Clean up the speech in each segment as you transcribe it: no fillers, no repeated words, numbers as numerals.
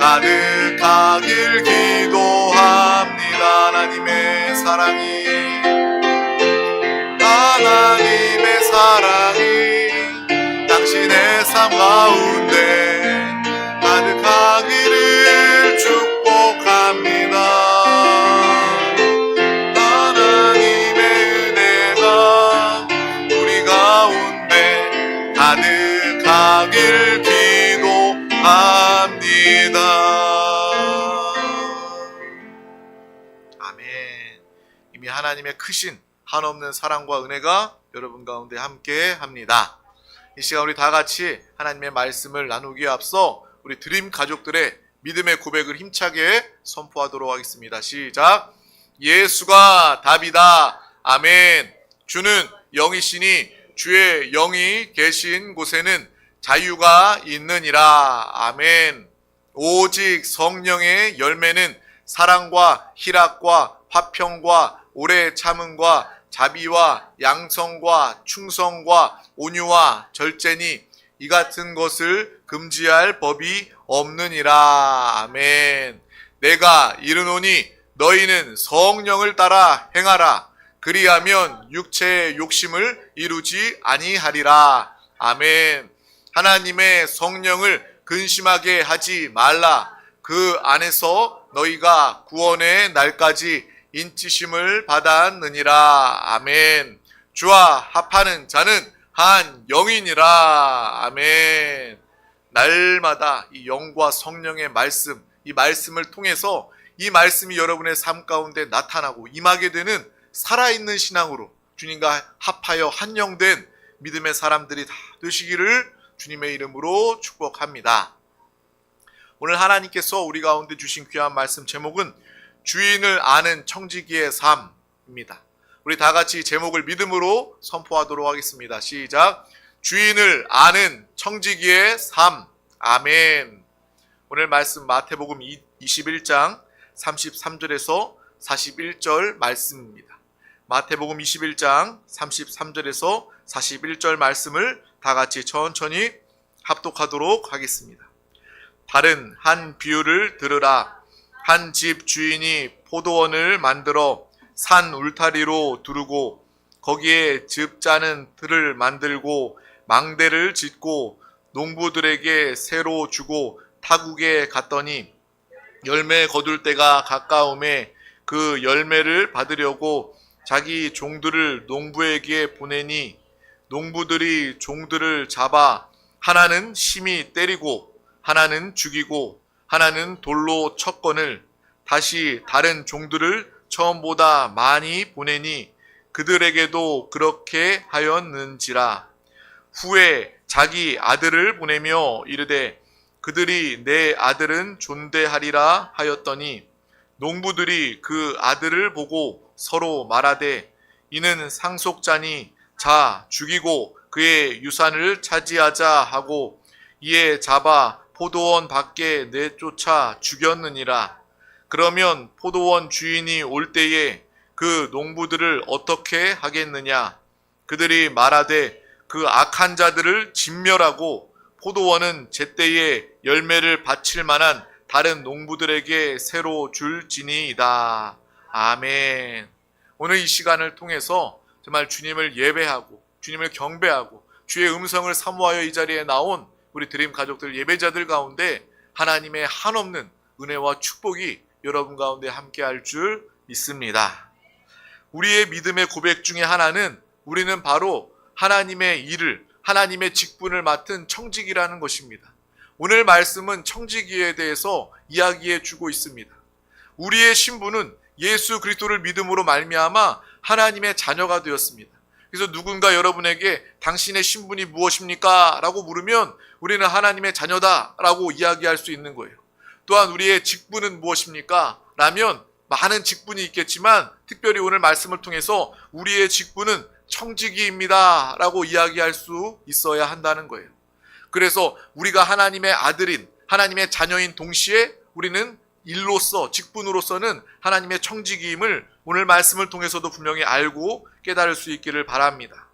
가득하길 기도합니다. 하나님의 사랑이 당신의 삶 가운데 가득하기를 축복합니다. 하나님의 은혜가 우리 가운데 가득하길 기도합니다. 아멘. 이미 하나님의 크신 한없는 사랑과 은혜가 여러분 가운데 함께 합니다. 이 시간 우리 다 같이 하나님의 말씀을 나누기에 앞서 우리 드림 가족들의 믿음의 고백을 힘차게 선포하도록 하겠습니다. 시작. 예수가 답이다. 아멘. 주는 영이시니 주의 영이 계신 곳에는 자유가 있느니라. 아멘. 오직 성령의 열매는 사랑과 희락과 화평과 오래 참음과 자비와 양성과 충성과 온유와 절제니 이 같은 것을 금지할 법이 없느니라. 아멘. 내가 이르노니 너희는 성령을 따라 행하라. 그리하면 육체의 욕심을 이루지 아니하리라. 아멘. 하나님의 성령을 근심하게 하지 말라. 그 안에서 너희가 구원의 날까지 인치심을 받았느니라. 아멘. 주와 합하는 자는 한 영이니라. 아멘. 날마다 이 영과 성령의 말씀, 이 말씀을 통해서 이 말씀이 여러분의 삶 가운데 나타나고 임하게 되는 살아있는 신앙으로 주님과 합하여 한영된 믿음의 사람들이 다 되시기를 주님의 이름으로 축복합니다. 오늘 하나님께서 우리 가운데 주신 귀한 말씀 제목은 주인을 아는 청지기의 삶입니다. 우리 다 같이 제목을 믿음으로 선포하도록 하겠습니다. 시작. 주인을 아는 청지기의 삶. 아멘. 오늘 말씀 마태복음 21장 33절에서 41절 말씀입니다. 마태복음 21장 33절에서 41절 말씀을 다 같이 천천히 합독하도록 하겠습니다. 다른 한 비유를 들으라. 한 집 주인이 포도원을 만들어 산 울타리로 두르고 거기에 즙 짜는 틀을 만들고 망대를 짓고 농부들에게 새로 주고 타국에 갔더니 열매 거둘 때가 가까움에 그 열매를 받으려고 자기 종들을 농부에게 보내니 농부들이 종들을 잡아 하나는 심히 때리고 하나는 죽이고 하나는 돌로 쳤거늘 다시 다른 종들을 처음보다 많이 보내니 그들에게도 그렇게 하였는지라. 후에 자기 아들을 보내며 이르되 그들이 내 아들은 존대하리라 하였더니 농부들이 그 아들을 보고 서로 말하되 이는 상속자니 자 죽이고 그의 유산을 차지하자 하고 이에 잡아 포도원 밖에 내쫓아 죽였느니라. 그러면 포도원 주인이 올 때에 그 농부들을 어떻게 하겠느냐? 그들이 말하되 그 악한 자들을 진멸하고 포도원은 제때에 열매를 바칠 만한 다른 농부들에게 새로 줄지니이다. 아멘. 오늘 이 시간을 통해서 정말 주님을 예배하고 주님을 경배하고 주의 음성을 사모하여 이 자리에 나온 우리 드림 가족들 예배자들 가운데 하나님의 한없는 은혜와 축복이 여러분 가운데 함께할 줄 믿습니다. 우리의 믿음의 고백 중에 하나는 우리는 바로 하나님의 일을, 하나님의 직분을 맡은 청지기라는 것입니다. 오늘 말씀은 청지기에 대해서 이야기해 주고 있습니다. 우리의 신분은 예수 그리스도를 믿음으로 말미암아 하나님의 자녀가 되었습니다. 그래서 누군가 여러분에게 당신의 신분이 무엇입니까? 라고 물으면 우리는 하나님의 자녀다 라고 이야기할 수 있는 거예요. 또한 우리의 직분은 무엇입니까? 라면 많은 직분이 있겠지만 특별히 오늘 말씀을 통해서 우리의 직분은 청지기입니다 라고 이야기할 수 있어야 한다는 거예요. 그래서 우리가 하나님의 아들인, 하나님의 자녀인 동시에 우리는 일로서, 직분으로서는 하나님의 청지기임을 오늘 말씀을 통해서도 분명히 알고 깨달을 수 있기를 바랍니다.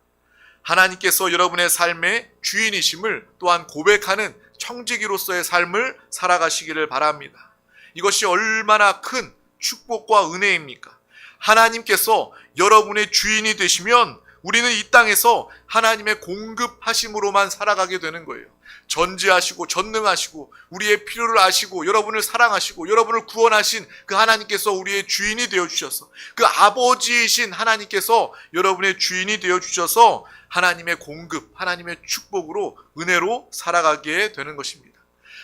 하나님께서 여러분의 삶의 주인이심을 또한 고백하는 청지기로서의 삶을 살아가시기를 바랍니다. 이것이 얼마나 큰 축복과 은혜입니까? 하나님께서 여러분의 주인이 되시면 우리는 이 땅에서 하나님의 공급하심으로만 살아가게 되는 거예요. 전지하시고 전능하시고 우리의 필요를 아시고 여러분을 사랑하시고 여러분을 구원하신 그 하나님께서 우리의 주인이 되어주셔서, 그 아버지이신 하나님께서 여러분의 주인이 되어주셔서 하나님의 공급, 하나님의 축복으로, 은혜로 살아가게 되는 것입니다.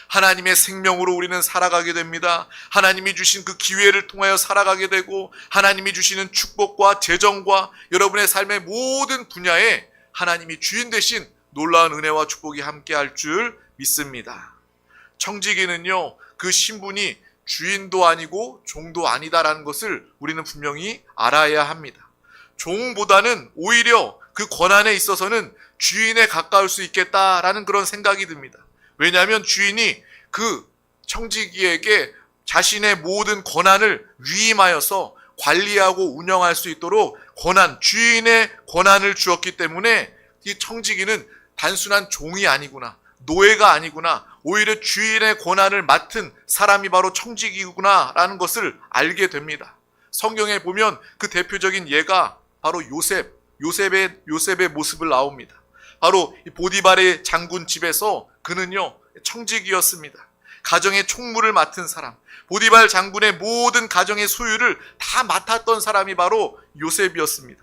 하나님의 생명으로 우리는 살아가게 됩니다. 하나님이 주신 그 기회를 통하여 살아가게 되고, 하나님이 주시는 축복과 재정과 여러분의 삶의 모든 분야에 하나님이 주인 되신 놀라운 은혜와 축복이 함께할 줄 믿습니다. 청지기는요, 그 신분이 주인도 아니고 종도 아니다라는 것을 우리는 분명히 알아야 합니다. 종보다는 오히려 그 권한에 있어서는 주인에 가까울 수 있겠다라는 그런 생각이 듭니다. 왜냐하면 주인이 그 청지기에게 자신의 모든 권한을 위임하여서 관리하고 운영할 수 있도록 주인의 권한을 주었기 때문에 이 청지기는 단순한 종이 아니구나, 노예가 아니구나, 오히려 주인의 권한을 맡은 사람이 바로 청지기구나 라는 것을 알게 됩니다. 성경에 보면 그 대표적인 예가 바로 요셉의 모습을 나옵니다. 바로 보디발의 장군 집에서 그는요, 청지기였습니다. 가정의 총무를 맡은 사람, 보디발 장군의 모든 가정의 소유를 다 맡았던 사람이 바로 요셉이었습니다.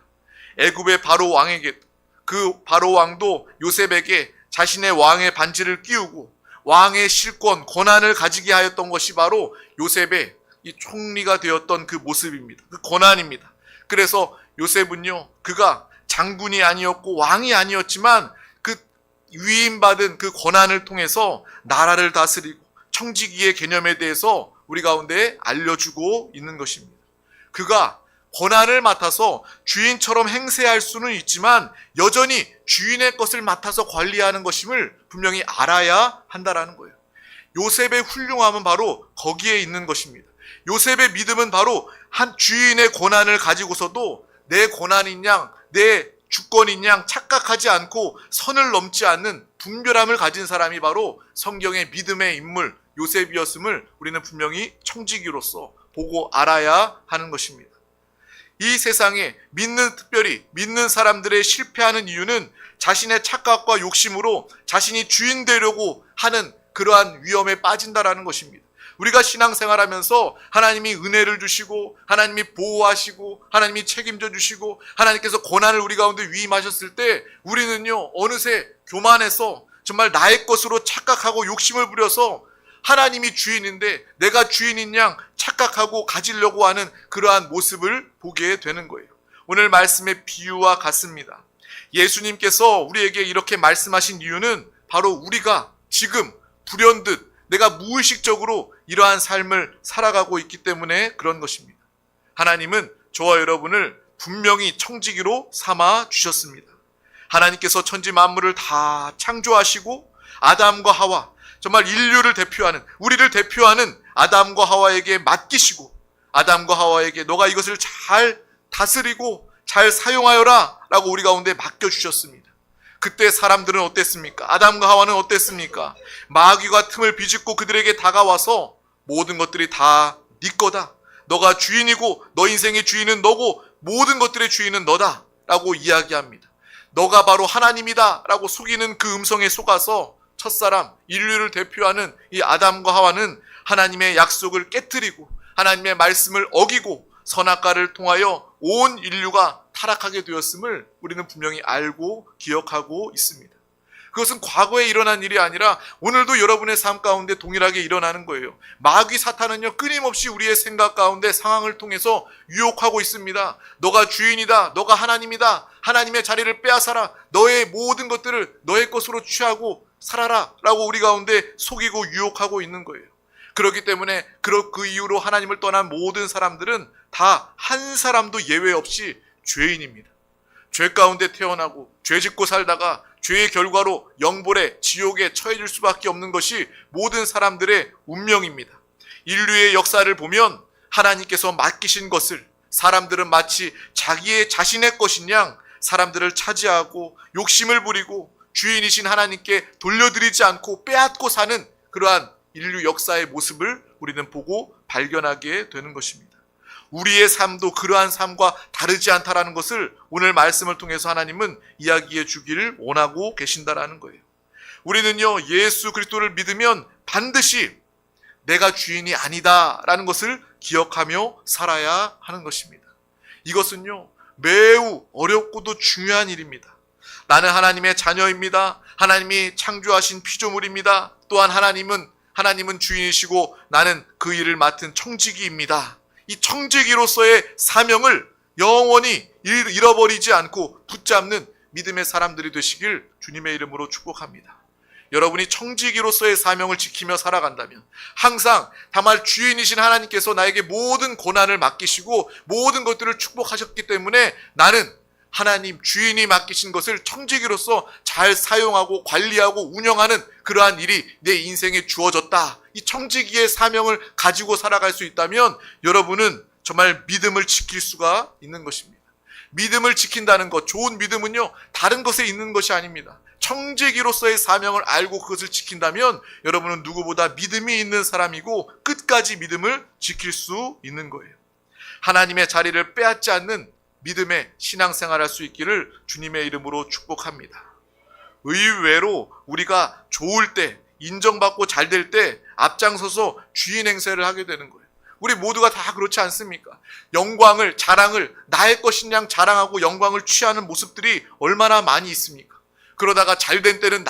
애굽의 바로 왕에게, 그 바로 왕도 요셉에게 자신의 왕의 반지를 끼우고 왕의 실권, 권한을 가지게 하였던 것이 바로 요셉의 이 총리가 되었던 그 모습입니다. 그 권한입니다. 그래서 요셉은요, 그가 장군이 아니었고 왕이 아니었지만 그 위임받은 그 권한을 통해서 나라를 다스리고 청지기의 개념에 대해서 우리 가운데 알려주고 있는 것입니다. 그가 권한을 맡아서 주인처럼 행세할 수는 있지만 여전히 주인의 것을 맡아서 관리하는 것임을 분명히 알아야 한다라는 거예요. 요셉의 훌륭함은 바로 거기에 있는 것입니다. 요셉의 믿음은 바로 한 주인의 권한을 가지고서도 내 권한인 양, 내 주권인 양 착각하지 않고 선을 넘지 않는 분별함을 가진 사람이 바로 성경의 믿음의 인물 요셉이었음을 우리는 분명히 청지기로서 보고 알아야 하는 것입니다. 이 세상에 특별히 믿는 사람들의 실패하는 이유는 자신의 착각과 욕심으로 자신이 주인 되려고 하는 그러한 위험에 빠진다라는 것입니다. 우리가 신앙생활하면서 하나님이 은혜를 주시고 하나님이 보호하시고 하나님이 책임져 주시고 하나님께서 권한을 우리 가운데 위임하셨을 때 우리는요, 어느새 교만해서 정말 나의 것으로 착각하고 욕심을 부려서 하나님이 주인인데 내가 주인인 양 착각하고 가지려고 하는 그러한 모습을 보게 되는 거예요. 오늘 말씀의 비유와 같습니다. 예수님께서 우리에게 이렇게 말씀하신 이유는 바로 우리가 지금 불현듯 내가 무의식적으로 이러한 삶을 살아가고 있기 때문에 그런 것입니다. 하나님은 저와 여러분을 분명히 청지기로 삼아 주셨습니다. 하나님께서 천지 만물을 다 창조하시고 아담과 하와, 정말 인류를 대표하는, 우리를 대표하는 아담과 하와에게 맡기시고 아담과 하와에게 너가 이것을 잘 다스리고 잘 사용하여라 라고 우리 가운데 맡겨주셨습니다. 그때 사람들은 어땠습니까? 아담과 하와는 어땠습니까? 마귀가 틈을 비집고 그들에게 다가와서 모든 것들이 다 네 거다, 너가 주인이고 너 인생의 주인은 너고 모든 것들의 주인은 너다 라고 이야기합니다. 너가 바로 하나님이다 라고 속이는 그 음성에 속아서 첫사람, 인류를 대표하는 이 아담과 하와는 하나님의 약속을 깨트리고 하나님의 말씀을 어기고 선악과를 통하여 온 인류가 타락하게 되었음을 우리는 분명히 알고 기억하고 있습니다. 그것은 과거에 일어난 일이 아니라 오늘도 여러분의 삶 가운데 동일하게 일어나는 거예요. 마귀 사탄은요, 끊임없이 우리의 생각 가운데 상황을 통해서 유혹하고 있습니다. 너가 주인이다, 너가 하나님이다, 하나님의 자리를 빼앗아라, 너의 모든 것들을 너의 것으로 취하고 살아라 라고 우리 가운데 속이고 유혹하고 있는 거예요. 그렇기 때문에 그 이후로 하나님을 떠난 모든 사람들은 다 한 사람도 예외 없이 죄인입니다. 죄 가운데 태어나고 죄 짓고 살다가 죄의 결과로 영벌에, 지옥에 처해질 수밖에 없는 것이 모든 사람들의 운명입니다. 인류의 역사를 보면 하나님께서 맡기신 것을 사람들은 마치 자신의 것인 양 사람들을 차지하고 욕심을 부리고 주인이신 하나님께 돌려드리지 않고 빼앗고 사는 그러한 인류 역사의 모습을 우리는 보고 발견하게 되는 것입니다. 우리의 삶도 그러한 삶과 다르지 않다라는 것을 오늘 말씀을 통해서 하나님은 이야기해 주기를 원하고 계신다라는 거예요. 우리는요, 예수 그리스도를 믿으면 반드시 내가 주인이 아니다라는 것을 기억하며 살아야 하는 것입니다. 이것은요, 매우 어렵고도 중요한 일입니다. 나는 하나님의 자녀입니다. 하나님이 창조하신 피조물입니다. 또한 하나님은 주인이시고 나는 그 일을 맡은 청지기입니다. 이 청지기로서의 사명을 영원히 잃어버리지 않고 붙잡는 믿음의 사람들이 되시길 주님의 이름으로 축복합니다. 여러분이 청지기로서의 사명을 지키며 살아간다면 항상 다만 주인이신 하나님께서 나에게 모든 고난을 맡기시고 모든 것들을 축복하셨기 때문에 나는 하나님 주인이 맡기신 것을 청지기로서 잘 사용하고 관리하고 운영하는 그러한 일이 내 인생에 주어졌다. 이 청지기의 사명을 가지고 살아갈 수 있다면 여러분은 정말 믿음을 지킬 수가 있는 것입니다. 믿음을 지킨다는 것, 좋은 믿음은요, 다른 것에 있는 것이 아닙니다. 청지기로서의 사명을 알고 그것을 지킨다면 여러분은 누구보다 믿음이 있는 사람이고 끝까지 믿음을 지킬 수 있는 거예요. 하나님의 자리를 빼앗지 않는 믿음의 신앙생활할 수 있기를 주님의 이름으로 축복합니다. 의외로 우리가 좋을 때, 인정받고 잘 될 때 앞장서서 주인 행세를 하게 되는 거예요. 우리 모두가 다 그렇지 않습니까? 영광을, 자랑을 나의 것인 양 자랑하고 영광을 취하는 모습들이 얼마나 많이 있습니까? 그러다가 잘된 때는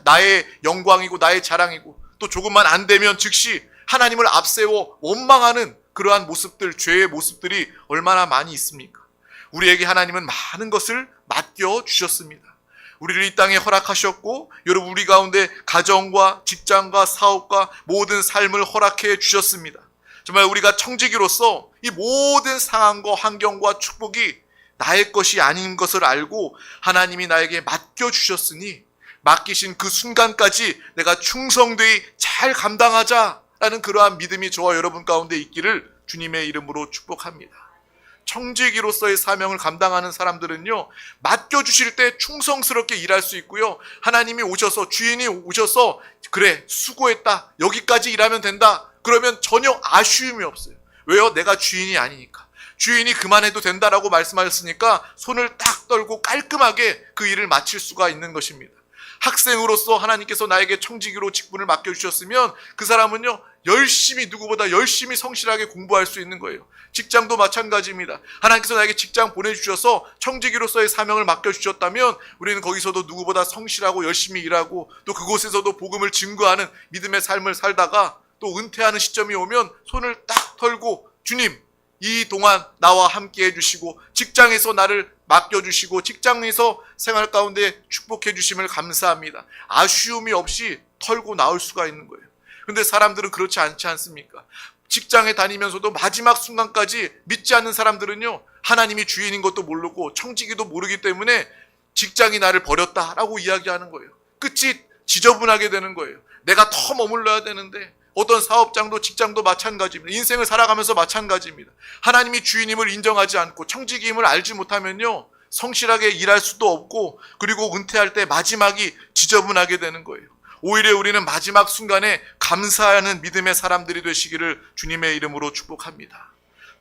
나의 영광이고 나의 자랑이고 또 조금만 안 되면 즉시 하나님을 앞세워 원망하는 그러한 모습들, 죄의 모습들이 얼마나 많이 있습니까? 우리에게 하나님은 많은 것을 맡겨주셨습니다. 우리를 이 땅에 허락하셨고 여러분 우리 가운데 가정과 직장과 사업과 모든 삶을 허락해 주셨습니다. 정말 우리가 청지기로서 이 모든 상황과 환경과 축복이 나의 것이 아닌 것을 알고 하나님이 나에게 맡겨주셨으니 맡기신 그 순간까지 내가 충성되이 잘 감당하자라는 그러한 믿음이 저와 여러분 가운데 있기를 주님의 이름으로 축복합니다. 청지기로서의 사명을 감당하는 사람들은요, 맡겨주실 때 충성스럽게 일할 수 있고요, 하나님이 오셔서, 주인이 오셔서 그래 수고했다, 여기까지 일하면 된다, 그러면 전혀 아쉬움이 없어요. 왜요? 내가 주인이 아니니까. 주인이 그만해도 된다라고 말씀하셨으니까 손을 딱 떨고 깔끔하게 그 일을 마칠 수가 있는 것입니다. 학생으로서 하나님께서 나에게 청지기로 직분을 맡겨주셨으면 그 사람은요, 누구보다 열심히 성실하게 공부할 수 있는 거예요. 직장도 마찬가지입니다. 하나님께서 나에게 직장 보내주셔서 청지기로서의 사명을 맡겨주셨다면 우리는 거기서도 누구보다 성실하고 열심히 일하고 또 그곳에서도 복음을 증거하는 믿음의 삶을 살다가 또 은퇴하는 시점이 오면 손을 딱 털고 주님, 이 동안 나와 함께 해주시고 직장에서 나를 맡겨주시고 직장에서 생활 가운데 축복해 주심을 감사합니다. 아쉬움이 없이 털고 나올 수가 있는 거예요. 근데 사람들은 그렇지 않지 않습니까? 직장에 다니면서도 마지막 순간까지 믿지 않는 사람들은요, 하나님이 주인인 것도 모르고 청지기도 모르기 때문에 직장이 나를 버렸다라고 이야기하는 거예요. 끝이 지저분하게 되는 거예요. 내가 더 머물러야 되는데, 어떤 사업장도 직장도 마찬가지입니다. 인생을 살아가면서 마찬가지입니다. 하나님이 주인임을 인정하지 않고 청지기임을 알지 못하면요, 성실하게 일할 수도 없고 그리고 은퇴할 때 마지막이 지저분하게 되는 거예요. 오히려 우리는 마지막 순간에 감사하는 믿음의 사람들이 되시기를 주님의 이름으로 축복합니다.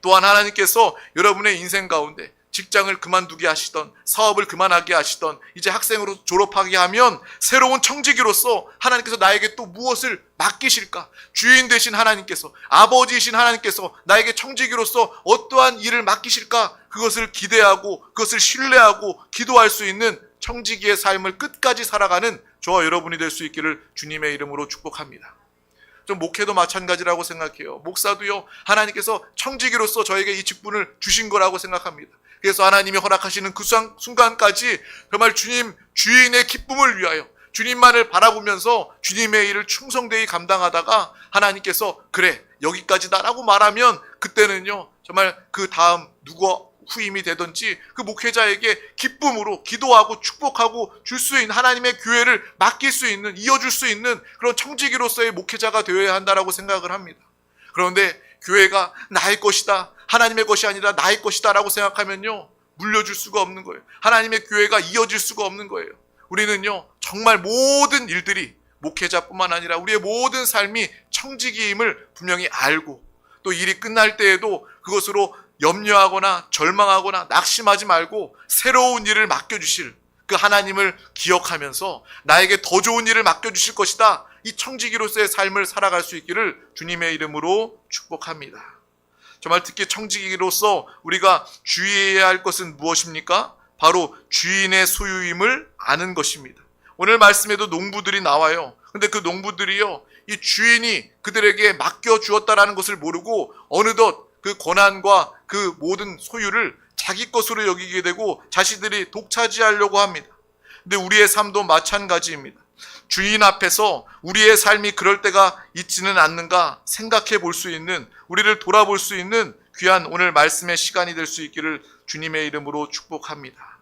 또한 하나님께서 여러분의 인생 가운데 직장을 그만두게 하시던, 사업을 그만하게 하시던, 이제 학생으로 졸업하게 하면 새로운 청지기로서 하나님께서 나에게 또 무엇을 맡기실까? 주인 되신 하나님께서, 아버지이신 하나님께서 나에게 청지기로서 어떠한 일을 맡기실까? 그것을 기대하고 그것을 신뢰하고 기도할 수 있는 청지기의 삶을 끝까지 살아가는 저와 여러분이 될 수 있기를 주님의 이름으로 축복합니다. 좀 목회도 마찬가지라고 생각해요. 목사도요, 하나님께서 청지기로서 저에게 이 직분을 주신 거라고 생각합니다. 그래서 하나님이 허락하시는 그 순간까지 정말 주인의 기쁨을 위하여 주님만을 바라보면서 주님의 일을 충성되이 감당하다가 하나님께서 그래 여기까지다라고 말하면 그때는요, 정말 그 다음 누가 후임이 되든지 그 목회자에게 기쁨으로 기도하고 축복하고 줄 수 있는 하나님의 교회를 맡길 수 있는, 이어줄 수 있는 그런 청지기로서의 목회자가 되어야 한다라고 생각을 합니다. 그런데 교회가 나의 것이다, 하나님의 것이 아니라 나의 것이다 라고 생각하면요, 물려줄 수가 없는 거예요. 하나님의 교회가 이어질 수가 없는 거예요. 우리는요, 정말 모든 일들이 목회자뿐만 아니라 우리의 모든 삶이 청지기임을 분명히 알고 또 일이 끝날 때에도 그것으로 염려하거나 절망하거나 낙심하지 말고 새로운 일을 맡겨주실 그 하나님을 기억하면서 나에게 더 좋은 일을 맡겨주실 것이다. 이 청지기로서의 삶을 살아갈 수 있기를 주님의 이름으로 축복합니다. 정말 특히 청지기로서 우리가 주의해야 할 것은 무엇입니까? 바로 주인의 소유임을 아는 것입니다. 오늘 말씀에도 농부들이 나와요. 근데 그 농부들이요, 이 주인이 그들에게 맡겨주었다라는 것을 모르고 어느덧 그 권한과 그 모든 소유를 자기 것으로 여기게 되고 자신들이 독차지하려고 합니다. 근데 우리의 삶도 마찬가지입니다. 주인 앞에서 우리의 삶이 그럴 때가 있지는 않는가 생각해 볼 수 있는, 우리를 돌아볼 수 있는 귀한 오늘 말씀의 시간이 될 수 있기를 주님의 이름으로 축복합니다.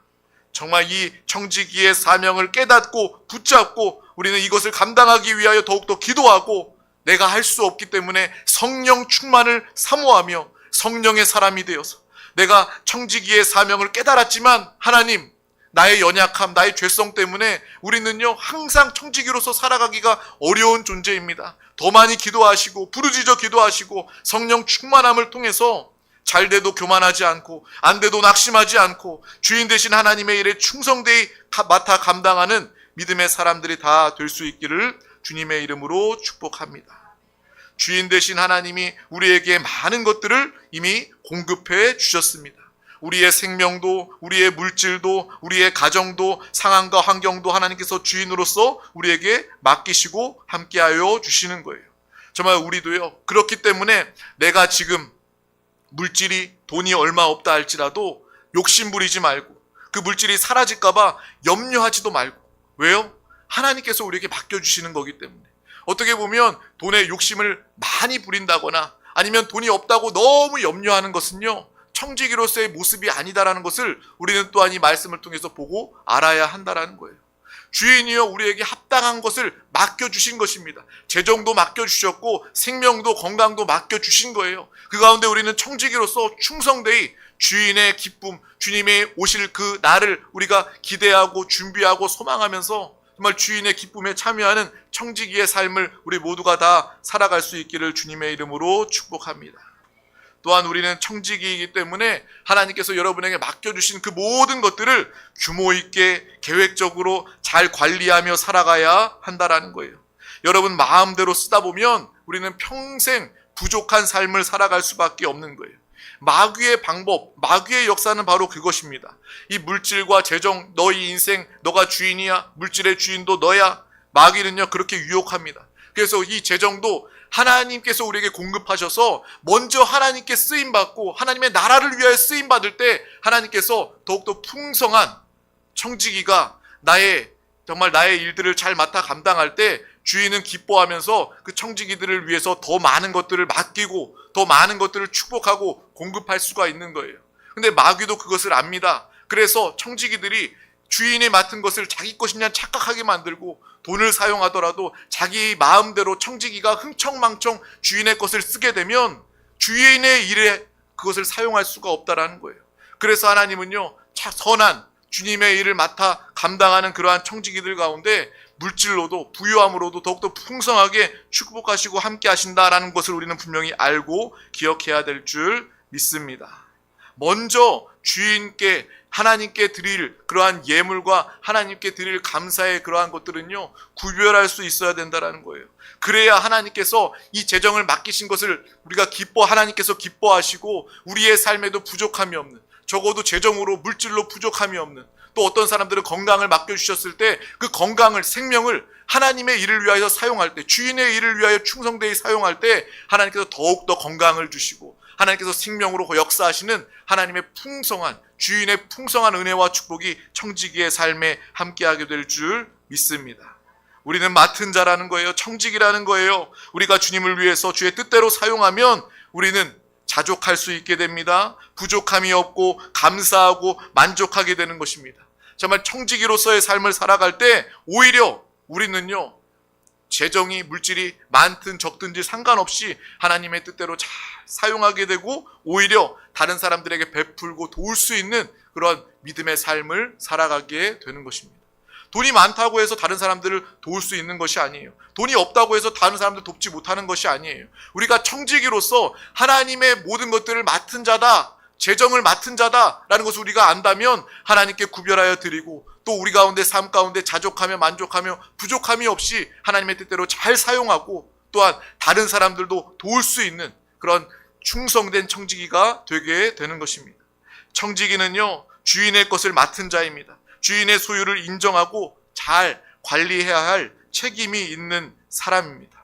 정말 이 청지기의 사명을 깨닫고 붙잡고 우리는 이것을 감당하기 위하여 더욱더 기도하고, 내가 할 수 없기 때문에 성령 충만을 사모하며 성령의 사람이 되어서 내가 청지기의 사명을 깨달았지만 하나님, 나의 연약함, 나의 죄성 때문에 우리는요 항상 청지기로서 살아가기가 어려운 존재입니다. 더 많이 기도하시고 부르짖어 기도하시고 성령 충만함을 통해서 잘 돼도 교만하지 않고 안 돼도 낙심하지 않고 주인 되신 하나님의 일에 충성되이 맡아 감당하는 믿음의 사람들이 다 될 수 있기를 주님의 이름으로 축복합니다. 주인 되신 하나님이 우리에게 많은 것들을 이미 공급해 주셨습니다. 우리의 생명도, 우리의 물질도, 우리의 가정도, 상황과 환경도 하나님께서 주인으로서 우리에게 맡기시고 함께하여 주시는 거예요. 정말 우리도요, 그렇기 때문에 내가 지금 물질이, 돈이 얼마 없다 할지라도 욕심 부리지 말고 그 물질이 사라질까봐 염려하지도 말고. 왜요? 하나님께서 우리에게 맡겨주시는 거기 때문에. 어떻게 보면 돈에 욕심을 많이 부린다거나 아니면 돈이 없다고 너무 염려하는 것은요, 청지기로서의 모습이 아니다라는 것을 우리는 또한 이 말씀을 통해서 보고 알아야 한다라는 거예요. 주인이요, 우리에게 합당한 것을 맡겨주신 것입니다. 재정도 맡겨주셨고 생명도 건강도 맡겨주신 거예요. 그 가운데 우리는 청지기로서 충성되이 주인의 기쁨, 주님의 오실 그 날을 우리가 기대하고 준비하고 소망하면서 정말 주인의 기쁨에 참여하는 청지기의 삶을 우리 모두가 다 살아갈 수 있기를 주님의 이름으로 축복합니다. 또한 우리는 청지기이기 때문에 하나님께서 여러분에게 맡겨주신 그 모든 것들을 규모 있게 계획적으로 잘 관리하며 살아가야 한다라는 거예요. 여러분 마음대로 쓰다 보면 우리는 평생 부족한 삶을 살아갈 수밖에 없는 거예요. 마귀의 방법, 마귀의 역사는 바로 그것입니다. 이 물질과 재정, 너희 인생, 너가 주인이야, 물질의 주인도 너야. 마귀는요 그렇게 유혹합니다. 그래서 이 재정도 하나님께서 우리에게 공급하셔서 먼저 하나님께 쓰임받고 하나님의 나라를 위하여 쓰임받을 때 하나님께서 더욱더 풍성한 청지기가 정말 나의 일들을 잘 맡아 감당할 때 주인은 기뻐하면서 그 청지기들을 위해서 더 많은 것들을 맡기고 더 많은 것들을 축복하고 공급할 수가 있는 거예요. 근데 마귀도 그것을 압니다. 그래서 청지기들이 주인이 맡은 것을 자기 것이냐 착각하게 만들고 돈을 사용하더라도 자기 마음대로 청지기가 흥청망청 주인의 것을 쓰게 되면 주인의 일에 그것을 사용할 수가 없다라는 거예요. 그래서 하나님은요 선한 주님의 일을 맡아 감당하는 그러한 청지기들 가운데 물질로도 부유함으로도 더욱더 풍성하게 축복하시고 함께 하신다라는 것을 우리는 분명히 알고 기억해야 될 줄 믿습니다. 먼저 주인께 하나님께 드릴 그러한 예물과 하나님께 드릴 감사의 그러한 것들은요 구별할 수 있어야 된다라는 거예요. 그래야 하나님께서 이 재정을 맡기신 것을 우리가 하나님께서 기뻐하시고 우리의 삶에도 부족함이 없는, 적어도 재정으로 물질로 부족함이 없는, 또 어떤 사람들은 건강을 맡겨주셨을 때 그 건강을, 생명을 하나님의 일을 위하여 사용할 때, 주인의 일을 위하여 충성되이 사용할 때 하나님께서 더욱더 건강을 주시고 하나님께서 생명으로 역사하시는 하나님의 풍성한, 주인의 풍성한 은혜와 축복이 청지기의 삶에 함께하게 될 줄 믿습니다. 우리는 맡은 자라는 거예요. 청지기라는 거예요. 우리가 주님을 위해서 주의 뜻대로 사용하면 우리는 자족할 수 있게 됩니다. 부족함이 없고 감사하고 만족하게 되는 것입니다. 정말 청지기로서의 삶을 살아갈 때 오히려 우리는요 재정이, 물질이 많든 적든지 상관없이 하나님의 뜻대로 잘 사용하게 되고 오히려 다른 사람들에게 베풀고 도울 수 있는 그런 믿음의 삶을 살아가게 되는 것입니다. 돈이 많다고 해서 다른 사람들을 도울 수 있는 것이 아니에요. 돈이 없다고 해서 다른 사람들 돕지 못하는 것이 아니에요. 우리가 청지기로서 하나님의 모든 것들을 맡은 자다, 재정을 맡은 자다라는 것을 우리가 안다면 하나님께 구별하여 드리고, 또 우리 가운데 삶 가운데 자족하며 만족하며 부족함이 없이 하나님의 뜻대로 잘 사용하고, 또한 다른 사람들도 도울 수 있는 그런 충성된 청지기가 되게 되는 것입니다. 청지기는요, 주인의 것을 맡은 자입니다. 주인의 소유를 인정하고 잘 관리해야 할 책임이 있는 사람입니다.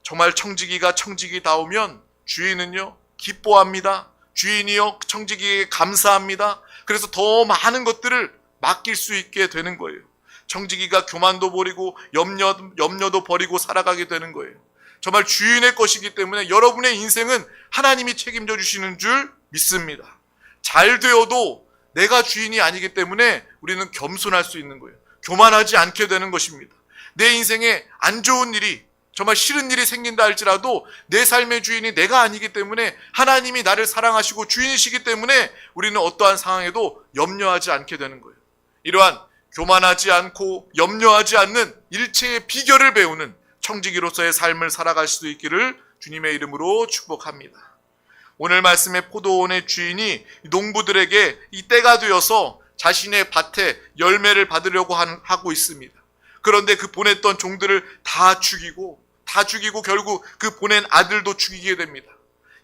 정말 청지기가 청지기다우면 주인은요, 기뻐합니다. 주인이요, 청지기에게 감사합니다. 그래서 더 많은 것들을 맡길 수 있게 되는 거예요. 청지기가 교만도 버리고 염려도 버리고 살아가게 되는 거예요. 정말 주인의 것이기 때문에 여러분의 인생은 하나님이 책임져 주시는 줄 믿습니다. 잘 되어도 내가 주인이 아니기 때문에 우리는 겸손할 수 있는 거예요. 교만하지 않게 되는 것입니다. 내 인생에 안 좋은 일이, 정말 싫은 일이 생긴다 할지라도 내 삶의 주인이 내가 아니기 때문에 하나님이 나를 사랑하시고 주인이시기 때문에 우리는 어떠한 상황에도 염려하지 않게 되는 거예요. 이러한 교만하지 않고 염려하지 않는 일체의 비결을 배우는 청지기로서의 삶을 살아갈 수 있기를 주님의 이름으로 축복합니다. 오늘 말씀의 포도원의 주인이 농부들에게 이 때가 되어서 자신의 밭에 열매를 받으려고 하고 있습니다. 그런데 그 보냈던 종들을 다 죽이고 결국 그 보낸 아들도 죽이게 됩니다.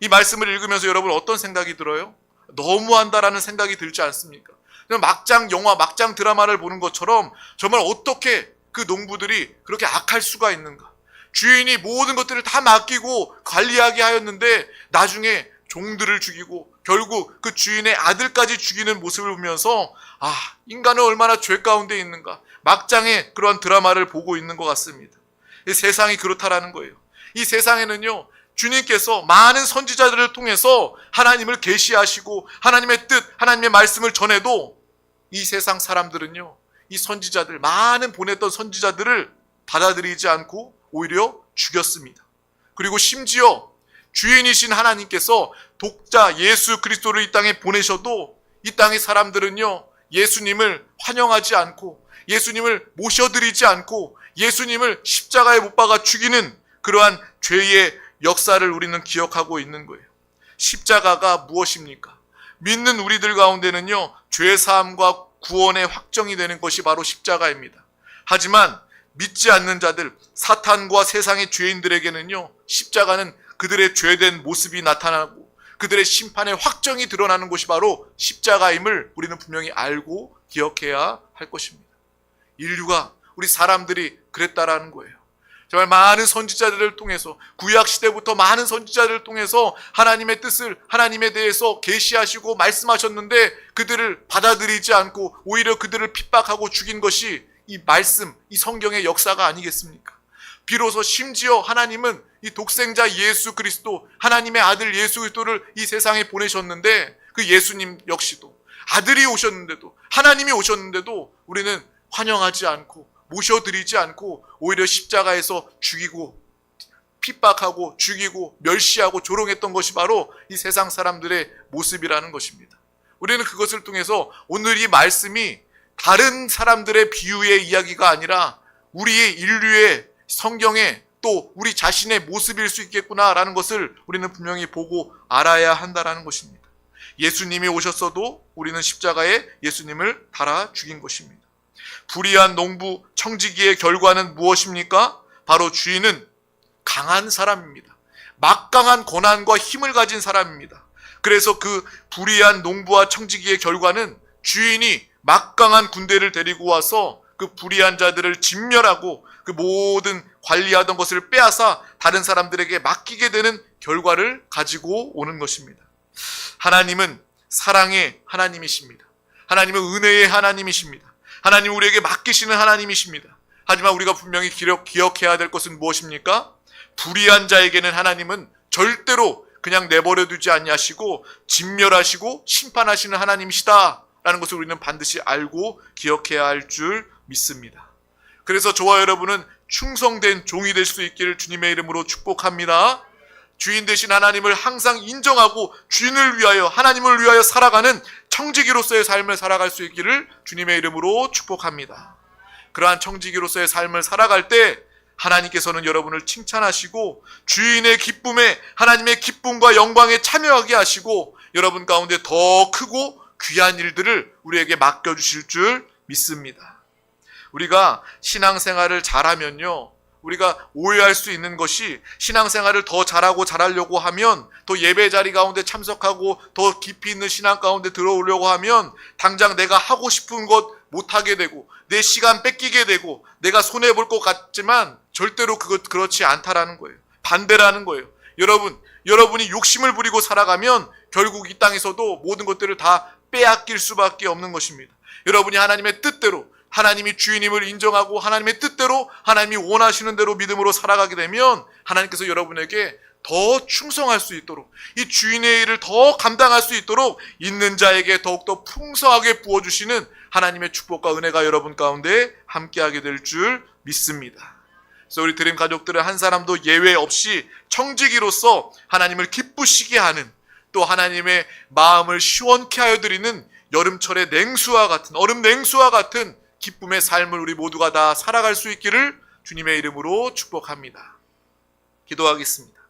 이 말씀을 읽으면서 여러분 어떤 생각이 들어요? 너무한다라는 생각이 들지 않습니까? 막장 영화, 막장 드라마를 보는 것처럼 정말 어떻게 그 농부들이 그렇게 악할 수가 있는가? 주인이 모든 것들을 다 맡기고 관리하게 하였는데 나중에 종들을 죽이고 결국 그 주인의 아들까지 죽이는 모습을 보면서 인간은 얼마나 죄 가운데 있는가, 막장의 그러한 드라마를 보고 있는 것 같습니다. 이 세상이 그렇다라는 거예요. 이 세상에는요, 주님께서 많은 선지자들을 통해서 하나님을 계시하시고 하나님의 뜻, 하나님의 말씀을 전해도 이 세상 사람들은요, 이 선지자들, 많은 보냈던 선지자들을 받아들이지 않고 오히려 죽였습니다. 그리고 심지어 주인이신 하나님께서 독자 예수 그리스도를 이 땅에 보내셔도 이 땅의 사람들은요, 예수님을 환영하지 않고 예수님을 모셔드리지 않고 예수님을 십자가에 못 박아 죽이는 그러한 죄의 역사를 우리는 기억하고 있는 거예요. 십자가가 무엇입니까? 믿는 우리들 가운데는요, 죄사함과 구원의 확정이 되는 것이 바로 십자가입니다. 하지만 믿지 않는 자들, 사탄과 세상의 죄인들에게는요, 십자가는 그들의 죄된 모습이 나타나고 그들의 심판의 확정이 드러나는 것이 바로 십자가임을 우리는 분명히 알고 기억해야 할 것입니다. 인류가, 우리 사람들이 그랬다라는 거예요. 정말 많은 선지자들을 통해서, 구약 시대부터 많은 선지자들을 통해서 하나님의 뜻을, 하나님에 대해서 계시하시고 말씀하셨는데 그들을 받아들이지 않고 오히려 그들을 핍박하고 죽인 것이 이 말씀, 이 성경의 역사가 아니겠습니까? 비로소 심지어 하나님은 이 독생자 예수 그리스도, 하나님의 아들 예수 그리스도를 이 세상에 보내셨는데 그 예수님 역시도 아들이 오셨는데도, 하나님이 오셨는데도 우리는 환영하지 않고 모셔드리지 않고 오히려 십자가에서 죽이고 핍박하고 죽이고 멸시하고 조롱했던 것이 바로 이 세상 사람들의 모습이라는 것입니다. 우리는 그것을 통해서 오늘 이 말씀이 다른 사람들의 비유의 이야기가 아니라 우리의 인류의 성경에 또 우리 자신의 모습일 수 있겠구나라는 것을 우리는 분명히 보고 알아야 한다라는 것입니다. 예수님이 오셨어도 우리는 십자가에 예수님을 달아 죽인 것입니다. 불의한 농부 청지기의 결과는 무엇입니까? 바로 주인은 강한 사람입니다. 막강한 권한과 힘을 가진 사람입니다. 그래서 그 불의한 농부와 청지기의 결과는 주인이 막강한 군대를 데리고 와서 그 불의한 자들을 진멸하고 그 모든 관리하던 것을 빼앗아 다른 사람들에게 맡기게 되는 결과를 가지고 오는 것입니다. 하나님은 사랑의 하나님이십니다. 하나님은 은혜의 하나님이십니다. 하나님 우리에게 맡기시는 하나님이십니다. 하지만 우리가 분명히 기억해야 될 것은 무엇입니까? 불의한 자에게는 하나님은 절대로 그냥 내버려 두지 아니하시고 진멸하시고 심판하시는 하나님이시다라는 것을 우리는 반드시 알고 기억해야 할 줄 믿습니다. 그래서 저와 여러분은 충성된 종이 될 수 있기를 주님의 이름으로 축복합니다. 주인 되신 하나님을 항상 인정하고 주인을 위하여, 하나님을 위하여 살아가는 청지기로서의 삶을 살아갈 수 있기를 주님의 이름으로 축복합니다. 그러한 청지기로서의 삶을 살아갈 때 하나님께서는 여러분을 칭찬하시고 주인의 기쁨에 하나님의 기쁨과 영광에 참여하게 하시고 여러분 가운데 더 크고 귀한 일들을 우리에게 맡겨주실 줄 믿습니다. 우리가 신앙생활을 잘하면요, 우리가 오해할 수 있는 것이 신앙생활을 더 잘하고 잘하려고 하면, 또 예배 자리 가운데 참석하고 더 깊이 있는 신앙 가운데 들어오려고 하면 당장 내가 하고 싶은 것 못하게 되고 내 시간 뺏기게 되고 내가 손해볼 것 같지만 절대로 그렇지 않다라는 거예요. 반대라는 거예요. 여러분이 욕심을 부리고 살아가면 결국 이 땅에서도 모든 것들을 다 빼앗길 수밖에 없는 것입니다. 여러분이 하나님의 뜻대로, 하나님이 주인임을 인정하고 하나님의 뜻대로, 하나님이 원하시는 대로 믿음으로 살아가게 되면 하나님께서 여러분에게 더 충성할 수 있도록, 이 주인의 일을 더 감당할 수 있도록 있는 자에게 더욱더 풍성하게 부어주시는 하나님의 축복과 은혜가 여러분 가운데 함께하게 될 줄 믿습니다. 그래서 우리 드림 가족들은 한 사람도 예외 없이 청지기로서 하나님을 기쁘시게 하는, 또 하나님의 마음을 시원케 하여 드리는 여름철의 냉수와 같은, 얼음 냉수와 같은 기쁨의 삶을 우리 모두가 다 살아갈 수 있기를 주님의 이름으로 축복합니다. 기도하겠습니다.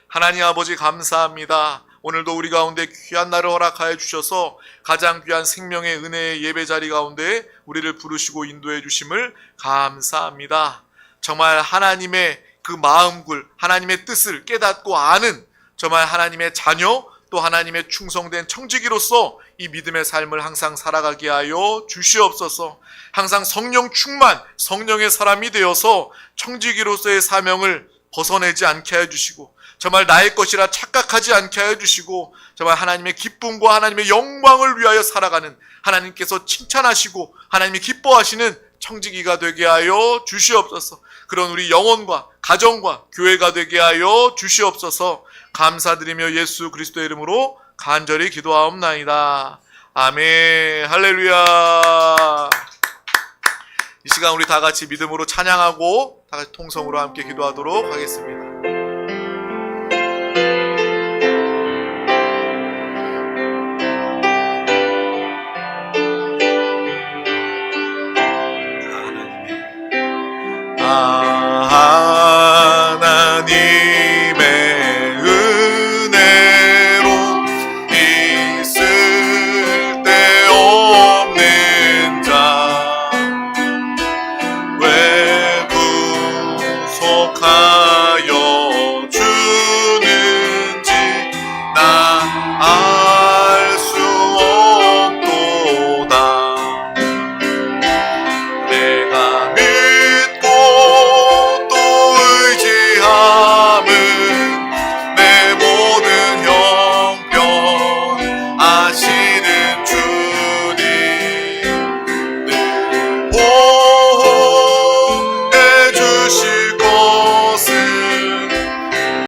하나님 아버지 감사합니다. 오늘도 우리 가운데 귀한 날을 허락하여 주셔서 가장 귀한 생명의 은혜의 예배 자리 가운데 우리를 부르시고 인도해 주심을 감사합니다. 정말 하나님의 그 마음굴, 하나님의 뜻을 깨닫고 아는 정말 하나님의 자녀, 또 하나님의 충성된 청지기로서 이 믿음의 삶을 항상 살아가게 하여 주시옵소서. 항상 성령 충만, 성령의 사람이 되어서 청지기로서의 사명을 벗어내지 않게 하여 주시고, 정말 나의 것이라 착각하지 않게 하여 주시고, 정말 하나님의 기쁨과 하나님의 영광을 위하여 살아가는, 하나님께서 칭찬하시고 하나님이 기뻐하시는 청지기가 되게 하여 주시옵소서. 그런 우리 영혼과 가정과 교회가 되게 하여 주시옵소서. 감사드리며 예수 그리스도의 이름으로 간절히 기도하옵나이다. 아멘. 할렐루야. 이 시간 우리 다 같이 믿음으로 찬양하고 다 같이 통성으로 함께 기도하도록 하겠습니다.